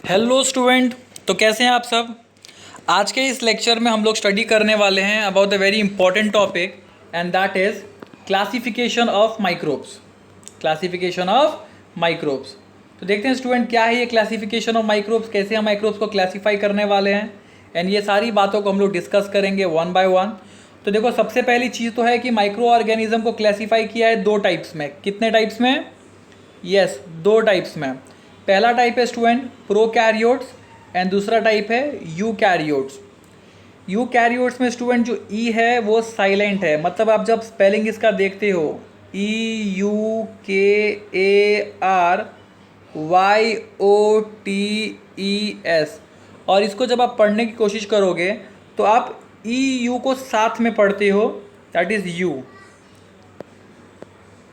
Hello student. तो कैसे हैं आप सब। आज के इस लेक्चर में हम लोग स्टडी करने वाले हैं about the very important topic and that is classification of microbes. Classification of microbes. तो देखते हैं स्टूडेंट क्या है ये क्लासिफिकेशन ऑफ माइक्रोब्स, कैसे हम माइक्रोब्स को क्लासीफाई करने वाले हैं एंड ये सारी बातों को हम लोग डिस्कस करेंगे वन बाय वन। तो देखो सबसे पहली चीज़ तो है कि माइक्रो ऑर्गेनिज्म को क्लासीफाई किया है दो टाइप्स में। कितने टाइप्स में? यस, दो टाइप्स में। पहला टाइप है स्टूडेंट प्रोकैरियोट्स एंड दूसरा टाइप है यूकैरियोट्स। यूकैरियोट्स में स्टूडेंट जो ई है वो साइलेंट है, मतलब आप जब स्पेलिंग इसका देखते हो EUKARYOTES और इसको जब आप पढ़ने की कोशिश करोगे तो आप EU को साथ में पढ़ते हो, दैट इज़ यू।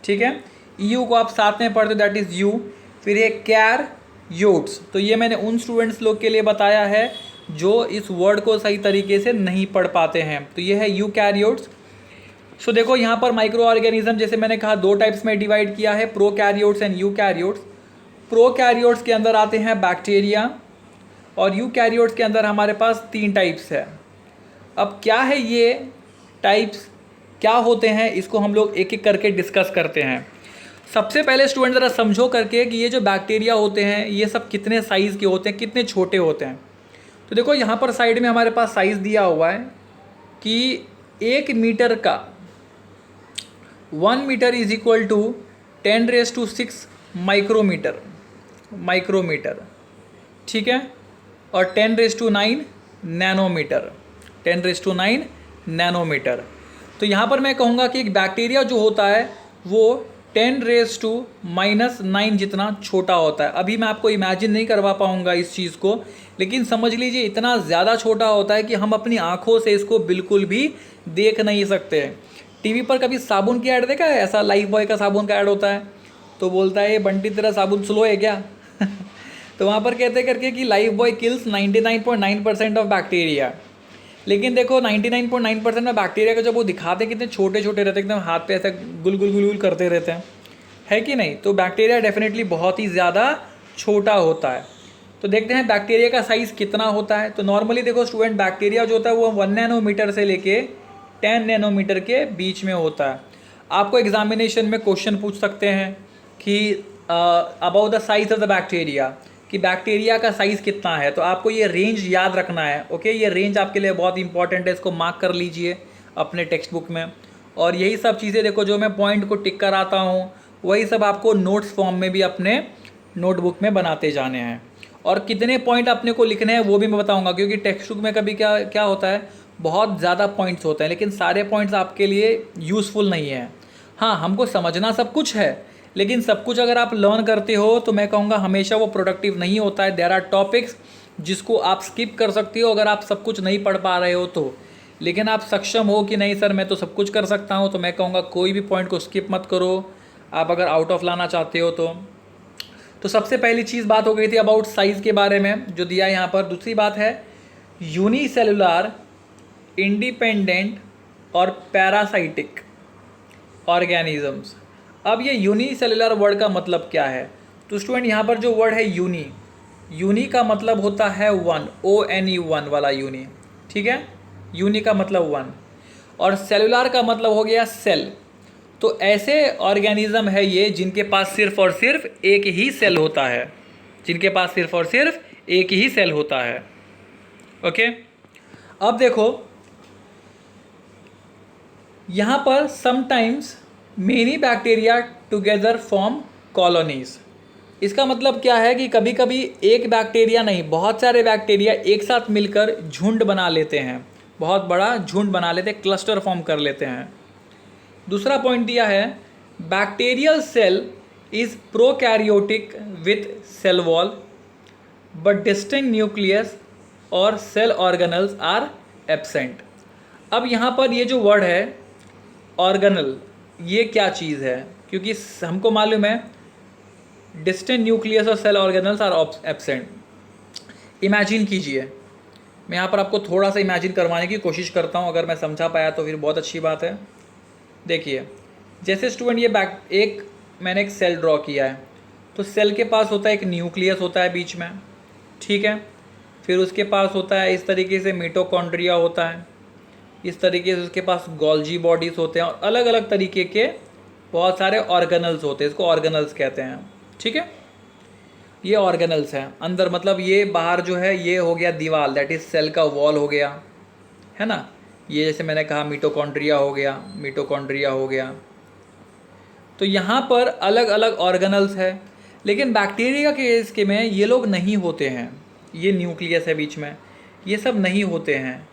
ठीक है, EU को आप साथ में पढ़ते हो, दैट इज़ यू। फिर ये कैरियोट्स, तो ये मैंने उन स्टूडेंट्स लोग के लिए बताया है जो इस वर्ड को सही तरीके से नहीं पढ़ पाते हैं। तो ये है यूकैरियोट्स। सो देखो यहाँ पर माइक्रो ऑर्गेनिज्म जैसे मैंने कहा दो टाइप्स में डिवाइड किया है, प्रोकैरियोट्स एंड यूकैरियोट्स। प्रोकैरियोट्स के अंदर आते हैं बैक्टीरिया और यूकैरियोट्स के अंदर हमारे पास तीन टाइप्स है। अब क्या है ये टाइप्स, क्या होते हैं, इसको हम लोग एक एक करके डिस्कस करते हैं। सबसे पहले स्टूडेंट ज़रा समझो करके कि ये जो बैक्टीरिया होते हैं ये सब कितने साइज़ के होते हैं, कितने छोटे होते हैं। तो देखो यहाँ पर साइड में हमारे पास साइज़ दिया हुआ है कि 1 मीटर का 1 metre is equal to 10⁶ micrometre, ठीक है, और 10⁹ नैनोमीटर, 10⁹ नैनोमीटर। तो यहाँ पर मैं कहूँगा कि एक बैक्टीरिया जो होता है वो 10⁻⁹ जितना छोटा होता है। अभी मैं आपको इमेजिन नहीं करवा पाऊँगा इस चीज़ को, लेकिन समझ लीजिए इतना ज़्यादा छोटा होता है कि हम अपनी आँखों से इसको बिल्कुल भी देख नहीं सकते। टीवी पर कभी साबुन की ऐड देखा है? ऐसा लाइफ बॉय का साबुन का ऐड होता है तो बोलता है ये बंटी तेरा साबुन स्लो है क्या? तो वहाँ पर कहते करके कि life boy kills 99.9% of bacteria. लेकिन देखो 99.9% में बैक्टीरिया को जब वो दिखाते हैं कितने छोटे छोटे रहते हैं, एकदम हाथ पे ऐसे गुल गुल गुल गुल करते रहते हैं, है कि नहीं? तो बैक्टीरिया डेफिनेटली बहुत ही ज़्यादा छोटा होता है। तो देखते हैं बैक्टीरिया का साइज़ कितना होता है। तो नॉर्मली देखो स्टूडेंट बैक्टीरिया जो होता है वो 1 नैनोमीटर से लेके 10 नैनोमीटर के बीच में होता है। आपको एग्जामिनेशन में क्वेश्चन पूछ सकते हैं कि about the size of the bacteria, कि बैक्टीरिया का साइज़ कितना है। तो आपको ये रेंज याद रखना है। ओके, ये रेंज आपके लिए बहुत इंपॉर्टेंट है, इसको मार्क कर लीजिए अपने टेक्स्ट बुक में। और यही सब चीज़ें देखो जो मैं पॉइंट को टिक कराता हूँ वही सब आपको नोट्स फॉर्म में भी अपने नोटबुक में बनाते जाने हैं। और कितने पॉइंट अपने को लिखने हैं वो भी मैं बताऊँगा, क्योंकि टेक्स्ट बुक में कभी क्या क्या होता है, बहुत ज़्यादा पॉइंट्स होते हैं लेकिन सारे पॉइंट्स आपके लिए यूज़फुल नहीं है। हाँ, हमको समझना सब कुछ है, लेकिन सब कुछ अगर आप लर्न करते हो तो मैं कहूँगा हमेशा वो प्रोडक्टिव नहीं होता है। देयर आर टॉपिक्स जिसको आप स्किप कर सकते हो अगर आप सब कुछ नहीं पढ़ पा रहे हो तो। लेकिन आप सक्षम हो कि नहीं सर मैं तो सब कुछ कर सकता हूँ, तो मैं कहूँगा कोई भी पॉइंट को स्किप मत करो आप अगर आउट ऑफ लाना चाहते हो तो। सबसे पहली चीज़ बात हो गई थी अबाउट साइज़ के बारे में जो दिया यहाँ पर। दूसरी बात है यूनिसेलुलर, इंडिपेंडेंट और पैरासाइटिक ऑर्गेनिजम्स। अब ये यूनिसेलुलर वर्ड का मतलब क्या है? तो स्टूडेंट यहाँ पर जो वर्ड है यूनी का मतलब होता है वन, ONE, वन वाला यूनी, ठीक है। यूनी का मतलब वन और सेलुलर का मतलब हो गया सेल। तो ऐसे ऑर्गेनिज्म है ये जिनके पास सिर्फ और सिर्फ एक ही सेल होता है, जिनके पास सिर्फ और सिर्फ एक ही सेल होता है। ओके, अब देखो यहाँ पर sometimes many bacteria together form colonies. इसका मतलब क्या है कि कभी कभी एक बैक्टीरिया नहीं बहुत सारे बैक्टीरिया एक साथ मिलकर झुंड बना लेते हैं, बहुत बड़ा झुंड बना लेते हैं, क्लस्टर फॉर्म कर लेते हैं। दूसरा पॉइंट दिया है bacterial cell is prokaryotic with cell wall but distinct nucleus और सेल ऑर्गेनल्स आर एब्सेंट। अब यहाँ पर ये जो वर्ड है ऑर्गेनल, ये क्या चीज़ है? क्योंकि हमको मालूम है डिस्टेंट न्यूक्लियस और cell organelles are absent. Imagine कीजिए, मैं यहाँ पर आपको थोड़ा सा इमेजिन करवाने की कोशिश करता हूँ, अगर मैं समझा पाया तो फिर बहुत अच्छी बात है। देखिए जैसे स्टूडेंट मैंने एक सेल ड्रॉ किया है, तो सेल के पास होता है एक न्यूक्लियस होता है बीच में, ठीक है। फिर उसके पास होता है इस तरीके से मिटोकॉन्ड्रिया होता है, इस तरीके से उसके पास गोल्जी बॉडीज होते हैं और अलग अलग तरीके के बहुत सारे ऑर्गेनल्स होते हैं, इसको ऑर्गेनल्स कहते हैं। ठीक है, ये ऑर्गेनल्स हैं अंदर, मतलब ये बाहर जो है ये हो गया दीवार, दैट इज सेल का वॉल हो गया, है ना। ये जैसे मैंने कहा मिटोकॉन्ड्रिया हो गया, मिटोकॉन्ड्रिया हो गया। तो यहाँ पर अलग अलग ऑर्गेनल्स है, लेकिन बैक्टीरिया के केस के में ये लोग नहीं होते हैं, ये न्यूक्लियस है बीच में, ये सब नहीं होते हैं।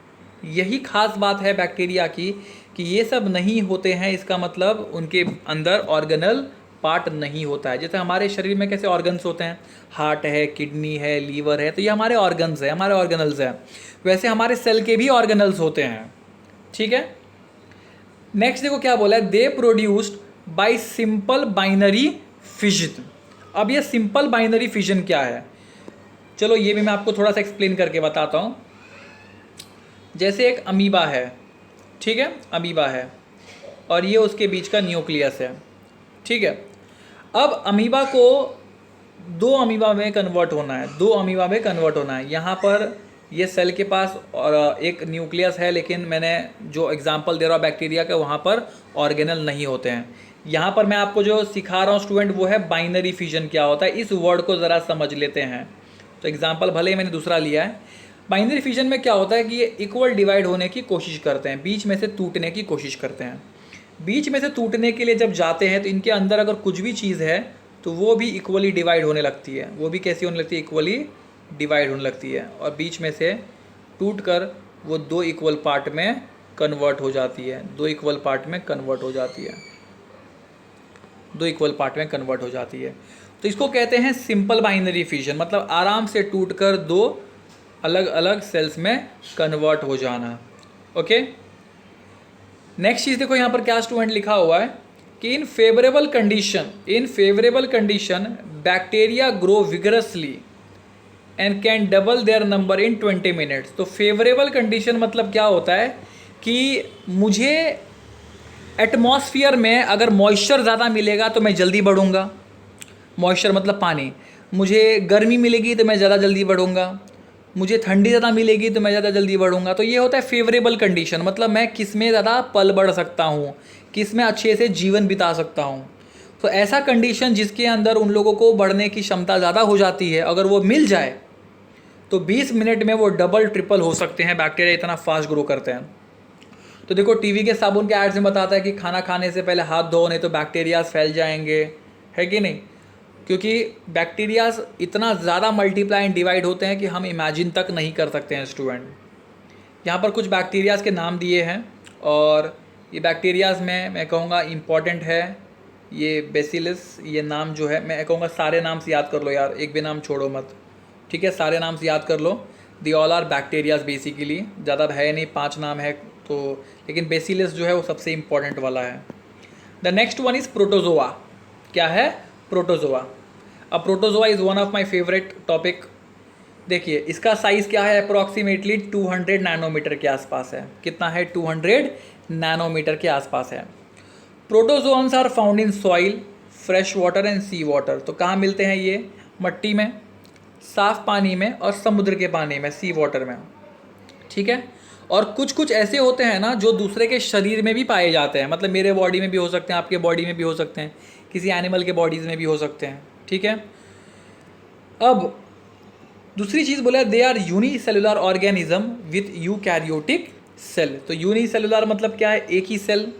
यही खास बात है बैक्टीरिया की कि ये सब नहीं होते हैं, इसका मतलब उनके अंदर ऑर्गेनल पार्ट नहीं होता है। जैसे हमारे शरीर में कैसे ऑर्गन्स होते हैं, हार्ट है, किडनी है, लीवर है, तो ये हमारे ऑर्गन्स है, हमारे ऑर्गेनल्स हैं। वैसे हमारे सेल के भी ऑर्गेनल्स होते हैं। ठीक है, नेक्स्ट देखो क्या बोला है, दे produced by simple binary fission. अब ये सिंपल बाइनरी फिजन क्या है, चलो ये भी मैं आपको थोड़ा सा एक्सप्लेन करके बताता हूँ। जैसे एक अमीबा है, ठीक है, अमीबा है और ये उसके बीच का न्यूक्लियस है। ठीक है, अब अमीबा को दो अमीबा में कन्वर्ट होना है, दो अमीबा में कन्वर्ट होना है। यहाँ पर ये सेल के पास और एक न्यूक्लियस है, लेकिन मैंने जो एग्जांपल दे रहा हूँ बैक्टीरिया का, वहाँ पर ऑर्गेनल नहीं होते हैं। यहाँ पर मैं आपको जो सिखा रहा हूँ स्टूडेंट, वो है बाइनरी फिजन क्या होता है, इस वर्ड को ज़रा समझ लेते हैं। तो एग्जाम्पल भले ही मैंने दूसरा लिया है। बाइनरी फिजन में क्या होता है कि ये इक्वल डिवाइड होने की कोशिश करते हैं, बीच में से टूटने की कोशिश करते हैं। बीच में से टूटने के लिए जब जाते हैं तो इनके अंदर अगर कुछ भी चीज़ है तो वो भी इक्वली डिवाइड होने लगती है, वो भी कैसी होने लगती है, इक्वली डिवाइड होने लगती है, और बीच में से टूट कर वो दो इक्वल पार्ट में कन्वर्ट हो जाती है, दो इक्वल पार्ट में कन्वर्ट हो जाती है, दो इक्वल पार्ट में कन्वर्ट हो जाती है। तो इसको कहते हैं सिंपल बाइनरी फिजन, मतलब आराम से टूटकर दो अलग अलग सेल्स में कन्वर्ट हो जाना। ओके, नेक्स्ट चीज़ देखो यहाँ पर क्या स्टूडेंट लिखा हुआ है कि in favourable condition bacteria grow vigorously and can double their number in 20 minutes. तो फेवरेबल कंडीशन मतलब क्या होता है कि मुझे एटमॉस्फियर में अगर मॉइस्चर ज़्यादा मिलेगा तो मैं जल्दी बढ़ूँगा, मॉइस्चर मतलब पानी, मुझे गर्मी मिलेगी तो मैं ज़्यादा जल्दी बढ़ूँगा, मुझे ठंडी ज़्यादा मिलेगी तो मैं ज़्यादा जल्दी बढ़ूँगा। तो ये होता है फेवरेबल कंडीशन, मतलब मैं किस में ज़्यादा पल बढ़ सकता हूँ, किस में अच्छे से जीवन बिता सकता हूँ। तो ऐसा कंडीशन जिसके अंदर उन लोगों को बढ़ने की क्षमता ज़्यादा हो जाती है, अगर वो मिल जाए तो 20 मिनट में वो डबल ट्रिपल हो सकते हैं, बैक्टीरिया इतना फास्ट ग्रो करते हैं। तो देखो टीवी के साबुन के एड्स में बताता है कि खाना खाने से पहले हाथ धो, नहीं तो बैक्टीरियाज फैल जाएंगे, है कि नहीं, क्योंकि बैक्टीरियाज इतना ज़्यादा मल्टीप्लाई एंड डिवाइड होते हैं कि हम इमेजिन तक नहीं कर सकते हैं स्टूडेंट। यहाँ पर कुछ बैक्टीरियाज के नाम दिए हैं और ये बैक्टीरियाज में मैं कहूँगा इम्पॉर्टेंट है ये बेसिलस, ये नाम जो है मैं कहूँगा सारे नाम से याद कर लो यार, एक भी नाम छोड़ो मत, ठीक है, सारे नाम से याद कर लो। The all are bacterias basically, ज़्यादा है नहीं, 5 नाम है तो, लेकिन बेसिलस जो है वो सबसे इम्पॉर्टेंट वाला है। The next one is protozoa. क्या है, प्रोटोजोआ। अब protozoa is one of my favourite topic. देखिए इसका साइज़ क्या है, अप्रॉक्सीमेटली 200 नैनोमीटर के आसपास है। कितना है, 200 नैनोमीटर के आसपास है। Protozoans are found in soil, fresh water and sea water. तो कहाँ मिलते हैं ये, मट्टी में, साफ पानी में और समुद्र के पानी में, सी वाटर में। ठीक है, और कुछ कुछ ऐसे होते हैं ना जो दूसरे के शरीर में भी पाए जाते हैं, मतलब मेरे बॉडी में भी हो सकते हैं, आपके बॉडी में भी हो सकते हैं, किसी एनिमल के बॉडीज़ में भी हो सकते हैं। ठीक है, अब दूसरी चीज़ बोला, they are unicellular organism with eukaryotic cell. तो यूनिसेलुलर मतलब क्या है, एक ही सेल,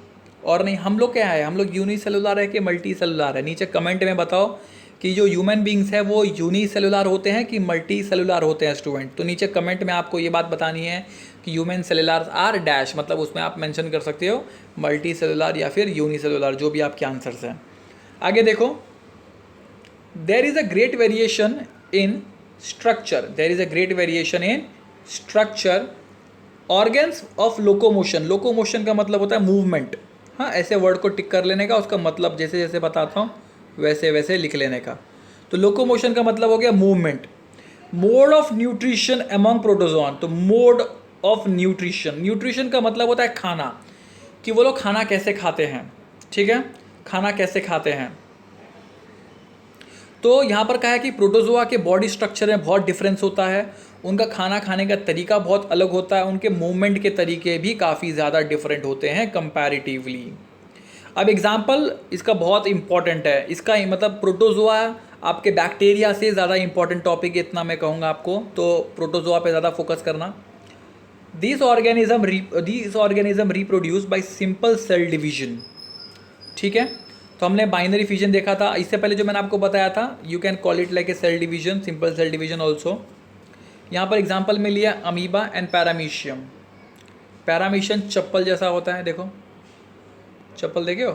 और नहीं, हम लोग क्या है, हम लोग यूनिसेलुलर है कि मल्टी सेलुलर है, नीचे कमेंट में बताओ कि जो ह्यूमन बींग्स है वो यूनिसेलुलर होते हैं कि मल्टी सेलुलर होते हैं स्टूडेंट। तो नीचे कमेंट में आपको ये बात बतानी है कि ह्यूमन सेलुलर आर डैश, मतलब उसमें आप मेंशन कर सकते हो मल्टी सेलुलर या फिर यूनिसेलुलर, जो भी आपके आंसर्स हैं। आगे देखो, there is a great variation in structure, there is a great variation in structure, organs of locomotion. Locomotion का मतलब होता है मूवमेंट। हाँ, ऐसे वर्ड को टिक कर लेने का, उसका मतलब जैसे जैसे बताता हूँ वैसे वैसे लिख लेने का। तो लोकोमोशन का मतलब हो गया movement. Mode of nutrition among protozoan. तो मोड ऑफ न्यूट्रिशन, न्यूट्रिशन का मतलब होता है खाना, कि वो लोग खाना कैसे खाते हैं। ठीक है, खाना कैसे खाते हैं। तो यहाँ पर कहा है कि प्रोटोजोआ के बॉडी स्ट्रक्चर में बहुत डिफरेंस होता है, उनका खाना खाने का तरीका बहुत अलग होता है, उनके मूवमेंट के तरीके भी काफ़ी ज़्यादा डिफरेंट होते हैं कंपैरेटिवली। अब एग्जाम्पल इसका बहुत इंपॉर्टेंट है, इसका मतलब प्रोटोजोआ आपके बैक्टीरिया से ज़्यादा इंपॉर्टेंट टॉपिक है, इतना मैं कहूँगा आपको, तो प्रोटोजोआ पे ज़्यादा फोकस करना। This organism reproduce by simple cell division. ठीक है, तो हमने बाइनरी फिजन देखा था, इससे पहले जो मैंने आपको बताया था, you can call it like a cell division, simple cell division also. यहाँ पर एग्जाम्पल में लिया अमीबा एंड पैरामीशियम। पैरामीशियम चप्पल जैसा होता है, देखो चप्पल देखे हो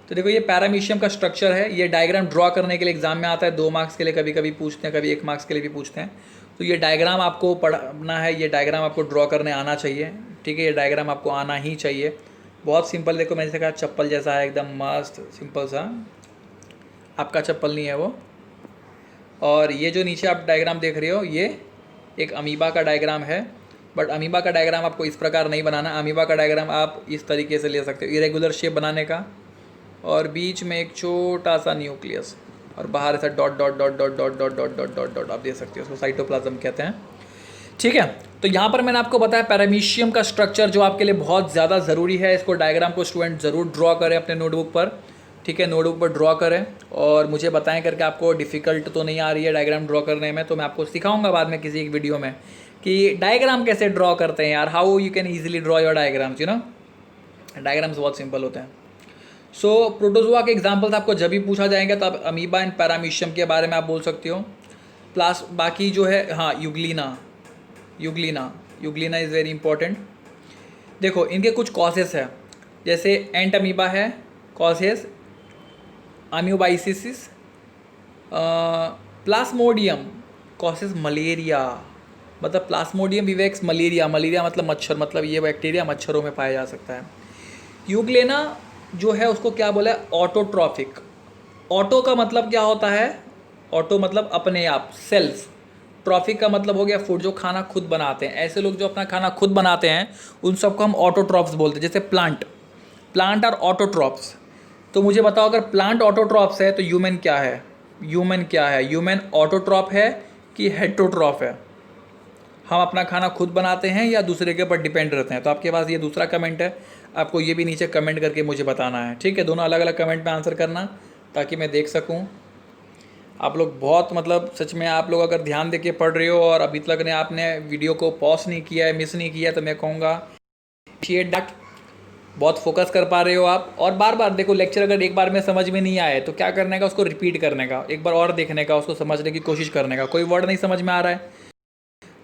तो देखो ये पैरामीशियम का स्ट्रक्चर है। ये डायग्राम ड्रॉ करने के लिए एग्जाम में आता है, 2 मार्क्स के लिए कभी कभी पूछते हैं, कभी 1 मार्क्स के लिए भी पूछते हैं। तो ये डायग्राम आपको पढ़ना है, ये डायग्राम आपको ड्रॉ करने आना चाहिए। ठीक है, ये डायग्राम आपको आना ही चाहिए। बहुत सिंपल, देखो मैंने कहा चप्पल जैसा है, एकदम मस्त सिंपल सा, आपका चप्पल नहीं है वो। और ये जो नीचे आप डायग्राम देख रहे हो, ये एक अमीबा का डायग्राम है, बट अमीबा का डायग्राम आपको इस प्रकार नहीं बनाना। अमीबा का डायग्राम आप इस तरीके से ले सकते हो, इरेगुलर शेप बनाने का, और बीच में एक छोटा सा न्यूक्लियस, और बाहर ऐसा dot dot dot dot dot dot dot dot dot dot आप दे सकते हो, उसको साइटोप्लाज्म कहते हैं। ठीक है, तो यहाँ पर मैंने आपको बताया पैरामीशियम का स्ट्रक्चर जो आपके लिए बहुत ज़्यादा ज़रूरी है। इसको डायग्राम को स्टूडेंट ज़रूर ड्रॉ करें अपने नोटबुक पर। ठीक है, नोटबुक पर ड्रॉ करें और मुझे बताएं करके आपको डिफ़िकल्ट तो नहीं आ रही है डायग्राम ड्रॉ करने में, तो मैं आपको सिखाऊंगा बाद में किसी एक वीडियो में कि डायग्राम कैसे ड्रॉ करते हैं यार, how you can easily draw your diagrams, you know. Diagrams बहुत सिंपल होते हैं। सो प्रोटोजोआ के एग्जाम्पल्स आपको जब भी पूछा जाएगा तो आप अमीबा एंड पैरामीशियम के बारे में आप बोल सकते हो। प्लस बाकी जो है, हाँ यूग्लिना इज़ वेरी इंपॉर्टेंट। देखो इनके कुछ कॉजेस है, जैसे एंट अमीबा है कॉजेस अम्यूबाइसिस, प्लाज्मोडियम कॉजेस मलेरिया, मतलब प्लाज्मोडियम विवेक्स मलेरिया, मलेरिया मतलब मच्छर, मतलब ये बैक्टीरिया मच्छरों में पाया जा सकता है। यूग्लेना जो है उसको क्या बोला है, ऑटोट्रॉफिक। ऑटो का मतलब क्या होता है, ऑटो मतलब अपने आप, सेल्फ। ट्रॉफिक का मतलब हो गया फूड, जो खाना खुद बनाते हैं। ऐसे लोग जो अपना खाना खुद बनाते हैं उन सबको हम ऑटोट्रॉफ्स बोलते हैं। जैसे प्लांट आर ऑटोट्रॉफ्स। तो मुझे बताओ अगर प्लांट ऑटोट्रॉफ्स है तो ह्यूमन क्या है, ह्यूमन ऑटोट्रॉफ है कि हेटरोट्रॉफ है? हम अपना खाना खुद बनाते हैं या दूसरे के ऊपर डिपेंड रहते हैं? तो आपके पास ये दूसरा कमेंट है, आपको ये भी नीचे कमेंट करके मुझे बताना है। ठीक है, दोनों अलग अलग कमेंट में आंसर करना ताकि मैं देख सकूं। आप लोग बहुत मतलब सच में आप लोग अगर ध्यान देके पढ़ रहे हो और अभी तक ने आपने वीडियो को पॉज नहीं किया है, मिस नहीं किया, तो मैं कहूँगा अप्रिशिएट दैट। बहुत फोकस कर पा रहे हो आप। और बार बार देखो, लेक्चर अगर एक बार में समझ में नहीं आए तो क्या करने का, उसको रिपीट करने का, एक बार और देखने का, उसको समझने की कोशिश करने का। कोई वर्ड नहीं समझ में आ रहा है,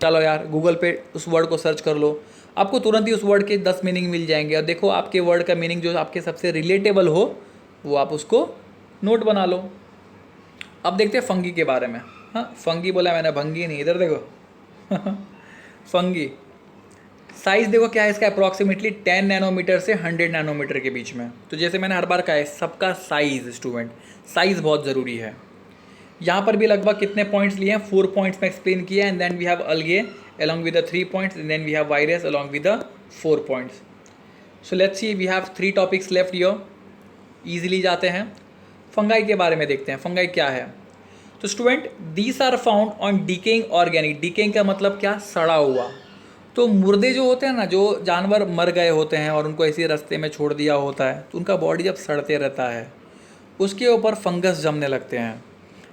चलो यार गूगल पे उस वर्ड को सर्च कर लो, आपको तुरंत ही उस वर्ड के 10 मीनिंग मिल जाएंगे। और देखो आपके वर्ड का मीनिंग जो आपके सबसे रिलेटेबल हो वो आप उसको नोट बना लो। अब देखते हैं फंगी के बारे में। हाँ, फंगी बोला मैंने, भंगी नहीं, इधर देखो फंगी साइज़ देखो क्या है इसका, अप्रॉक्सीमेटली 10 नैनोमीटर से 100 नैनोमीटर के बीच में। तो जैसे मैंने हर बार कहा है, सबका साइज़, स्टूडेंट साइज़ बहुत ज़रूरी है। यहाँ पर भी लगभग कितने पॉइंट्स लिए हैं, 4 पॉइंट्स में एक्सप्लेन किया है। And then we have algae along with the 3 points, and then we have virus along with the 4 points. So let's see, we have 3 topics left here, easily जाते हैं। फंगाई के बारे में देखते हैं, फंगाई क्या है। तो student, these are found on decaying organic. Decaying का मतलब क्या, सड़ा हुआ। तो मुर्दे जो होते हैं ना, जो जानवर मर गए होते हैं और उनको ऐसे रास्ते में छोड़ दिया होता है, तो उनका बॉडी जब सड़ते रहता है उसके ऊपर फंगस जमने लगते हैं।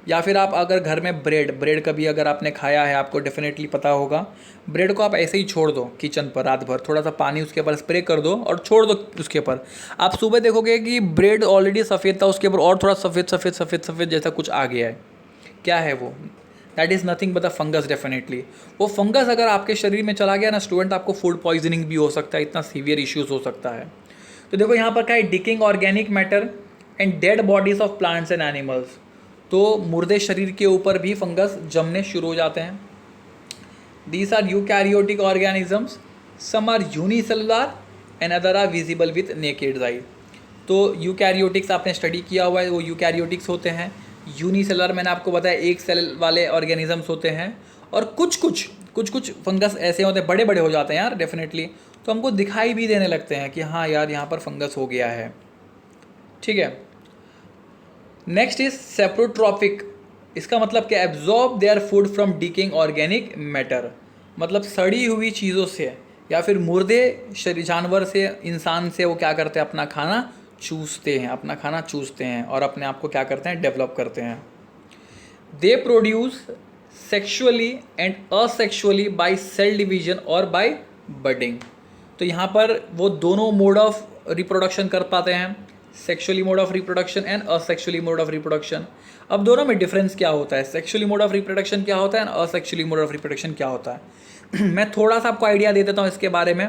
या फिर आप अगर घर में ब्रेड कभी अगर आपने खाया है, आपको डेफिनेटली पता होगा, ब्रेड को आप ऐसे ही छोड़ दो किचन पर रात भर, थोड़ा सा पानी उसके ऊपर स्प्रे कर दो और छोड़ दो उसके ऊपर। आप सुबह देखोगे कि ब्रेड ऑलरेडी सफ़ेद था, उसके ऊपर और थोड़ा सफ़ेद जैसा कुछ आ गया है। क्या है वो? That is nothing but the fungus. Definitely वो फंगस अगर आपके शरीर में चला गया ना स्टूडेंट, आपको फूड पॉइजनिंग भी हो सकता है, इतना सीवियर इश्यूज़ हो सकता है। तो देखो यहाँ पर क्या है, डिकिंग organic matter and dead bodies of plants and animals. तो मुर्दे शरीर के ऊपर भी फंगस जमने शुरू हो जाते हैं। These are eukaryotic organisms, some are unicellular and other are visible with naked eye. तो यूकैरियोटिक्स आपने स्टडी किया हुआ है, वो यूकैरियोटिक्स होते हैं। यूनिसेलुलर मैंने आपको बताया एक सेल वाले ऑर्गेनिजम्स होते हैं। और कुछ फंगस ऐसे होते हैं, बड़े बड़े हो जाते हैं यार डेफिनेटली, तो हमको दिखाई भी देने लगते हैं कि हाँ यार यहाँ पर फंगस हो गया है। ठीक है, नेक्स्ट इज सेप्रोट्रॉफिक। इसका मतलब क्या? Absorb their food from डिकिंग organic matter. मतलब सड़ी हुई चीज़ों से या फिर मुर्दे शरीर जानवर से, इंसान से वो क्या करते हैं? अपना खाना चूसते हैं, अपना खाना चूसते हैं और अपने आप को क्या करते हैं? डेवलप करते हैं। They produce sexually and asexually by cell division और बाय बडिंग। तो यहाँ पर वो दोनों मोड ऑफ रिप्रोडक्शन कर पाते हैं, sexually mode of reproduction and asexually mode of reproduction. अब दोनों में डिफरेंस क्या होता है? सेक्शुअली मोड ऑफ रिप्रोडक्शन क्या होता है and asexually mode of reproduction क्या होता है? मैं थोड़ा सा आपको आइडिया दे देता हूँ इसके बारे में,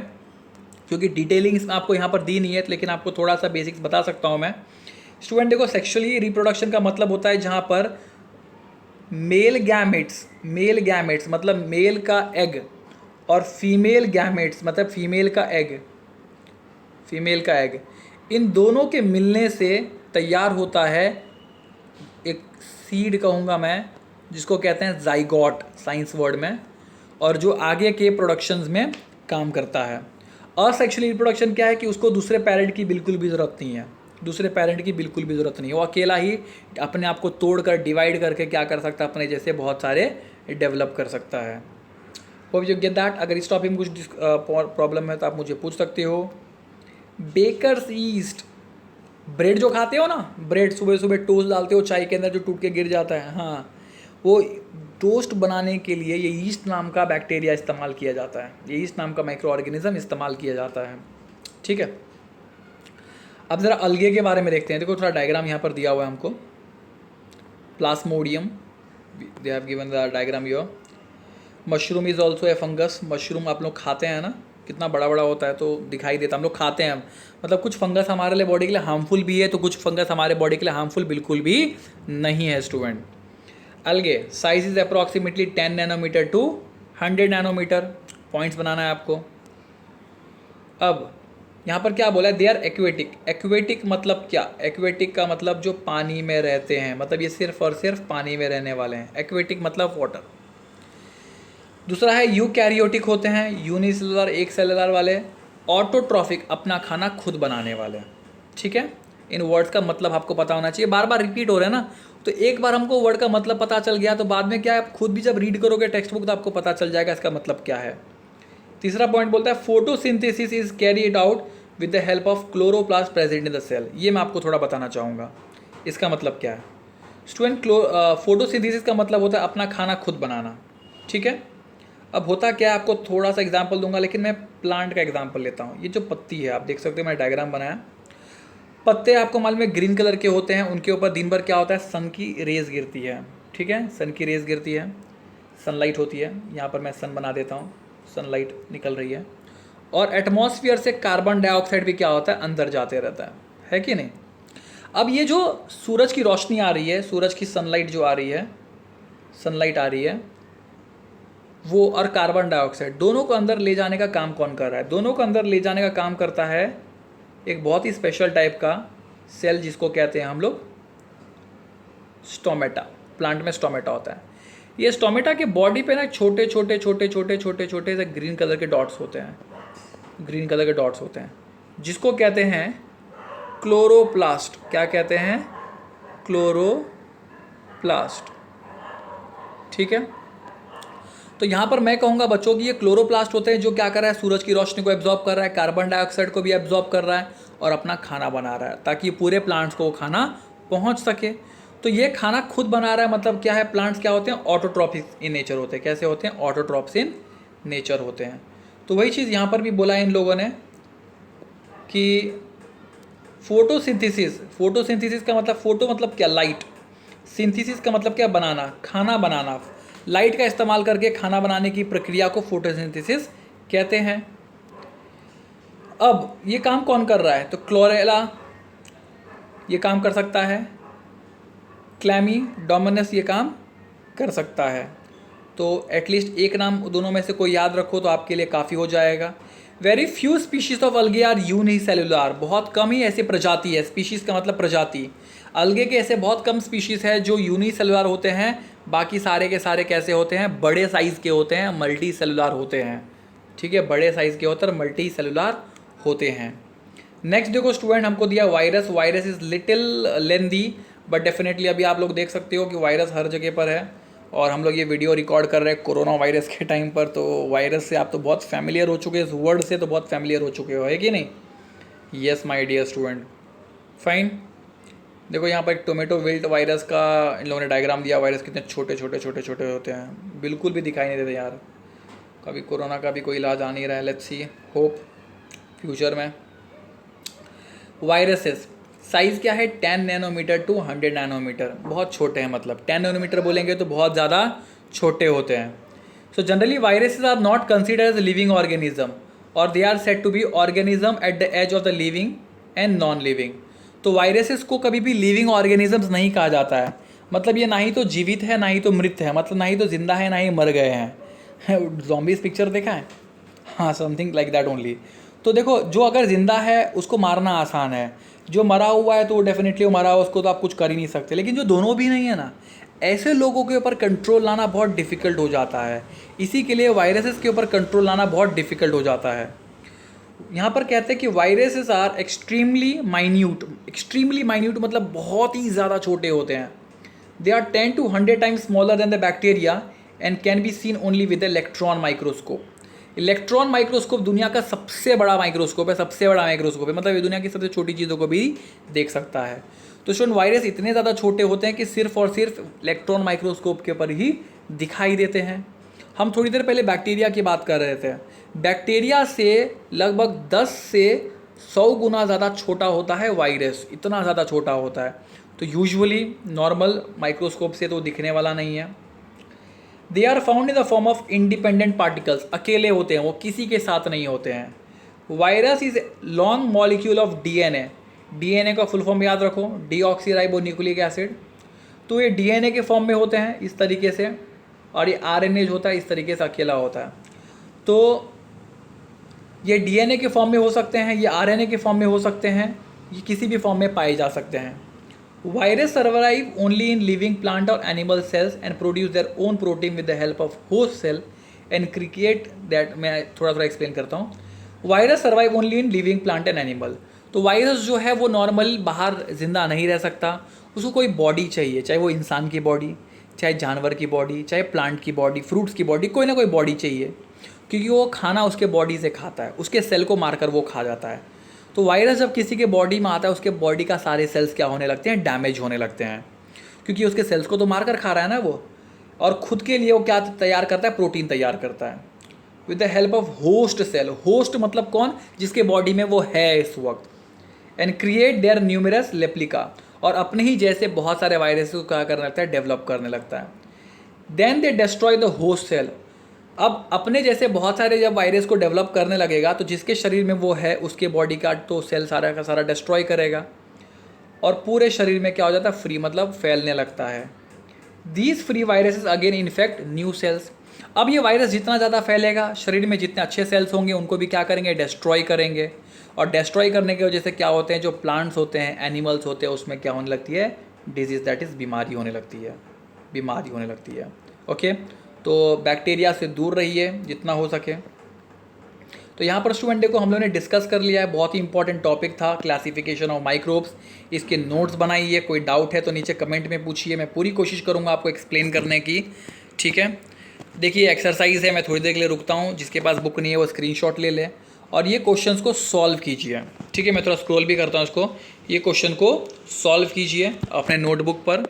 क्योंकि डिटेलिंग्स आपको यहाँ पर दी नहीं है, लेकिन आपको थोड़ा सा बेसिक्स बता सकता हूँ मैं। स्टूडेंट देखो, सेक्शुअली रिप्रोडक्शन का मतलब होता है जहाँ पर मेल गैमेट्स मतलब मेल का एग और फीमेल गैमेट्स मतलब फीमेल का एग, इन दोनों के मिलने से तैयार होता है एक सीड कहूँगा मैं, जिसको कहते हैं जाइगोट साइंस वर्ड में, और जो आगे के प्रोडक्शंस में काम करता है। असेक्शुअली रिप्रोडक्शन क्या है कि उसको दूसरे पेरेंट की बिल्कुल भी ज़रूरत नहीं है, वो अकेला ही अपने आप को तोड़कर डिवाइड करके क्या कर सकता है? अपने जैसे बहुत सारे डेवलप कर सकता है। Hope you get that. अगर इस टॉपिक में कुछ प्रॉब्लम है तो आप मुझे पूछ सकते हो। बेकर्स ईस्ट, ब्रेड जो खाते हो ना, ब्रेड सुबह सुबह टोस्ट डालते हो चाय के अंदर जो टूट के गिर जाता है, हाँ, वो टोस्ट बनाने के लिए ये ईस्ट नाम का बैक्टीरिया इस्तेमाल किया जाता है, ये ईस्ट नाम का माइक्रो ऑर्गेनिज्म इस्तेमाल किया जाता है। ठीक है, अब ज़रा अलगे के बारे में देखते हैं। देखो थोड़ा डायग्राम यहाँ पर दिया हुआ है हमको। Plasmodium, they have given the diagram your. Mushroom is also a fungus. Mushroom आप लोग खाते हैं ना, कितना बड़ा बड़ा होता है तो दिखाई देता, हम लोग खाते हैं। मतलब कुछ फंगस हमारे लिए बॉडी के लिए हार्मफुल भी है, तो कुछ फंगस हमारे बॉडी के लिए हार्मफुल बिल्कुल भी नहीं है student. Algae size is approximately 10 nanometer to 100 nanometer. Points बनाना है आपको। अब यहाँ पर क्या बोला है? They are aquatic. एक्वेटिक मतलब क्या? एक्वेटिक का मतलब जो पानी में रहते हैं, मतलब ये सिर्फ और सिर्फ पानी में रहने वाले हैं। एक्वेटिक मतलब वाटर। दूसरा है यूकैरियोटिक होते हैं, यूनिसेलुलर एक सेलुलर वाले। ऑटोट्रॉफिक अपना खाना खुद बनाने वाले। ठीक है, इन वर्ड्स का मतलब आपको पता होना चाहिए, बार बार रिपीट हो रहे हैं ना, तो एक बार हमको वर्ड का मतलब पता चल गया तो बाद में क्या है, आप खुद भी जब रीड करोगे टेक्स्ट बुक तो आपको पता चल जाएगा इसका मतलब क्या है। तीसरा पॉइंट बोलता है photosynthesis is carried out with the help of chloroplast present in the cell. ये मैं आपको थोड़ा बताना चाहूँगा इसका मतलब क्या है। स्टूडेंट, फोटोसिंथेसिस का मतलब होता है अपना खाना खुद बनाना। ठीक है, अब होता क्या है, आपको थोड़ा सा एग्जांपल दूंगा, लेकिन मैं प्लांट का एग्जांपल लेता हूँ। ये जो पत्ती है आप देख सकते हो, मैं डायग्राम बनाया। पत्ते आपको मालूम है ग्रीन कलर के होते हैं, उनके ऊपर दिन भर क्या होता है? सन की रेज गिरती है। ठीक है, सन की रेज गिरती है, सनलाइट होती है। यहाँ पर मैं सन बना देता हूँ, सनलाइट निकल रही है, और एटमॉस्फेयर से कार्बन डाइऑक्साइड भी क्या होता है? अंदर जाते रहता है कि नहीं। अब ये जो सूरज की रोशनी आ रही है, सूरज की सनलाइट जो आ रही है, सनलाइट आ रही है, वो और कार्बन डाइऑक्साइड दोनों को अंदर ले जाने का काम कौन कर रहा है? दोनों को अंदर ले जाने का काम करता है एक बहुत ही स्पेशल टाइप का सेल, जिसको कहते हैं हम लोग स्टोमेटा। प्लांट में स्टोमेटा होता है। ये स्टोमेटा के बॉडी पे ना छोटे छोटे छोटे छोटे छोटे छोटे से ग्रीन कलर के डॉट्स होते हैं, ग्रीन कलर के डॉट्स होते हैं, जिसको कहते हैं क्लोरोप्लास्ट। क्या कहते हैं? क्लोरोप्लास्ट। ठीक है, तो यहाँ पर मैं कहूँगा बच्चों कि ये क्लोरोप्लास्ट होते हैं जो क्या कर रहा है? सूरज की रोशनी को एब्जॉर्ब कर रहा है, कार्बन डाइऑक्साइड को भी एब्जॉर्ब कर रहा है और अपना खाना बना रहा है, ताकि पूरे प्लांट्स को खाना पहुँच सके। तो ये खाना खुद बना रहा है, मतलब क्या है? प्लांट्स क्या होते हैं? ऑटोट्रॉफिक इन नेचर होते हैं। कैसे होते हैं? ऑटोट्रॉफ्स इन नेचर होते हैं। तो वही चीज़ यहाँ पर भी बोला है इन लोगों ने कि फोटोसिंथेसिस का मतलब, फोटो मतलब क्या? लाइट। सिंथेसिस का मतलब क्या? बनाना, खाना बनाना। लाइट का इस्तेमाल करके खाना बनाने की प्रक्रिया को फोटोसिंथेसिस कहते हैं। अब ये काम कौन कर रहा है? तो क्लोरेला ये काम कर सकता है, क्लैमीडोमोनास ये काम कर सकता है। तो एटलीस्ट एक नाम दोनों में से कोई याद रखो तो आपके लिए काफ़ी हो जाएगा। वेरी फ्यू स्पीशीज ऑफ अलगे आर यूनिसेलुलर। बहुत कम ही ऐसी प्रजाति है, स्पीशीज़ का मतलब प्रजाति। अलगे के ऐसे बहुत कम स्पीशीज़ है जो यूनिसेलुलर होते हैं, बाकी सारे के सारे कैसे होते हैं? बड़े साइज़ के होते हैं, मल्टी सेलुलर होते हैं। ठीक है, बड़े साइज़ के होते हैं, मल्टी सेलुलर होते हैं। नेक्स्ट देखो स्टूडेंट, हमको दिया virus. Virus is little lengthy but definitely अभी आप लोग देख सकते हो कि वायरस हर जगह पर है, और हम लोग ये वीडियो रिकॉर्ड कर रहे हैं कोरोना वायरस के टाइम पर। तो वायरस से आप तो बहुत फैमिलियर हो चुके हैं, इस वर्ड से तो बहुत फैमिलियर हो चुके हो, है कि नहीं? Yes my dear student, fine. देखो यहाँ पर एक टोमेटो विल्ट वायरस का इन लोगों ने डायग्राम दिया। वायरस कितने छोटे छोटे छोटे छोटे होते हैं, बिल्कुल भी दिखाई नहीं देते यार। कभी कोरोना का भी कोई इलाज आ नहीं रहा है, लेट्स सी, होप फ्यूचर में। वायरसेस साइज़ क्या है? 10 नैनोमीटर टू 100 नैनोमीटर, बहुत छोटे हैं। मतलब 10 नैनोमीटर बोलेंगे तो बहुत ज़्यादा छोटे होते हैं। So generally viruses are not considered as living organism, और they are said to be organism at the edge of the living and non living. तो वायरसेस को कभी भी लिविंग ऑर्गेनिजम्स नहीं कहा जाता है। मतलब ये ना ही तो जीवित है ना ही तो मृत है, मतलब ना ही तो जिंदा है ना ही मर गए हैं। ज़ॉम्बीज़ पिक्चर देखा है? हाँ, समथिंग लाइक दैट ओनली। तो देखो, जो अगर ज़िंदा है उसको मारना आसान है, जो मरा हुआ है तो डेफिनेटली वो मरा हुआ, उसको तो आप कुछ कर ही नहीं सकते। लेकिन जो दोनों भी नहीं है ना, ऐसे लोगों के ऊपर कंट्रोल लाना बहुत डिफ़िकल्ट हो जाता है। इसी के लिए वायरसेस के ऊपर कंट्रोल लाना बहुत डिफ़िकल्ट हो जाता है। यहाँ पर कहते हैं कि वायरसेस आर एक्सट्रीमली माइन्यूट मतलब बहुत ही ज़्यादा छोटे होते हैं। They are 10 to 100 times smaller than the bacteria and can be seen only with electron microscope. Electron microscope दुनिया का सबसे बड़ा माइक्रोस्कोप है, सबसे बड़ा माइक्रोस्कोप है। मतलब ये दुनिया की सबसे छोटी चीज़ों को भी देख सकता है। तो स्टूडेंट, वायरस इतने ज़्यादा छोटे होते हैं कि सिर्फ और सिर्फ इलेक्ट्रॉन माइक्रोस्कोप के ऊपर ही दिखाई देते हैं। हम थोड़ी देर पहले बैक्टीरिया की बात कर रहे थे। बैक्टीरिया से लगभग 10 से 100 गुना ज़्यादा छोटा होता है वायरस, इतना ज़्यादा छोटा होता है। तो यूजुअली नॉर्मल माइक्रोस्कोप से तो दिखने वाला नहीं है। They are found in the form of independent particles, अकेले होते हैं वो, किसी के साथ नहीं होते हैं। Virus is long molecule of DNA. DNA का फुल फॉर्म याद रखो, डीऑक्सीराइबो न्यूक्लिक एसिड। तो ये डीएनए के फॉर्म में होते हैं इस तरीके से, और ये आरएनए जो होता है इस तरीके से अकेला होता है। तो ये डीएनए के फॉर्म में हो सकते हैं, ये आरएनए के फॉर्म में हो सकते हैं, ये किसी भी फॉर्म में पाए जा सकते हैं। Virus survive only in living plant और animal cells and produce their own protein with the help of host cell and create that. मैं थोड़ा थोड़ा एक्सप्लेन करता हूँ। Virus survive only in living plant and animal. तो virus जो है वो नॉर्मल बाहर जिंदा नहीं रह सकता, उसको कोई बॉडी चाहिए, चाहे वो इंसान की बॉडी, चाहे जानवर की बॉडी, चाहे प्लांट की बॉडी, फ्रूट्स की बॉडी, कोई ना कोई बॉडी चाहिए, क्योंकि वो खाना उसके बॉडी से खाता है, उसके सेल को मारकर वो खा जाता है। तो वायरस जब किसी के बॉडी में आता है, उसके बॉडी का सारे सेल्स क्या होने लगते हैं? डैमेज होने लगते हैं, क्योंकि उसके सेल्स को तो मारकर खा रहा है ना वो। और खुद के लिए वो क्या तैयार करता है? प्रोटीन तैयार करता है with the help of host cell. Host मतलब कौन? जिसके बॉडी में वो है इस वक्त। And create their numerous replica, और अपने ही जैसे बहुत सारे वायरस को क्या करने लगता है? डेवलप करने लगता है। Then they destroy the host cell. अब अपने जैसे बहुत सारे जब वायरस को डेवलप करने लगेगा, तो जिसके शरीर में वो है उसके बॉडी का तो सेल सारा का सारा डिस्ट्रॉय करेगा, और पूरे शरीर में क्या हो जाता है? फ्री मतलब फैलने लगता है। These free viruses again infect new sales. अब ये वायरस जितना ज़्यादा फैलेगा, शरीर में जितने अच्छे सेल्स होंगे उनको भी क्या करेंगे? डिस्ट्रॉय करेंगे। और डिस्ट्रॉय करने की वजह से क्या होते हैं? जो प्लांट्स होते हैं, एनिमल्स होते हैं, उसमें क्या होने लगती है? डिजीज़, दैट इज़ बीमारी होने लगती है, बीमारी होने लगती है। ओके, तो बैक्टीरिया से दूर रहिए जितना हो सके। तो यहाँ पर स्टूडेंट देखो, हम लोगों ने डिस्कस कर लिया है, बहुत ही इंपॉर्टेंट टॉपिक था क्लासिफिकेशन ऑफ माइक्रोब्स। इसके नोट्स बनाइए, कोई डाउट है तो नीचे कमेंट में पूछिए, मैं पूरी कोशिश करूँगा आपको एक्सप्लेन करने की। ठीक है, देखिए एक्सरसाइज है, मैं थोड़ी देर के लिए रुकता हूँ, जिसके पास बुक नहीं है वो स्क्रीनशॉट ले ले और ये क्वेश्चंस को सॉल्व कीजिए। ठीक है, मैं थोड़ा स्क्रॉल भी करता हूँ इसको। ये क्वेश्चन को सॉल्व कीजिए अपने नोटबुक पर।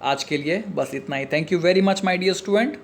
आज के लिए बस इतना ही। Thank you very much my dear student.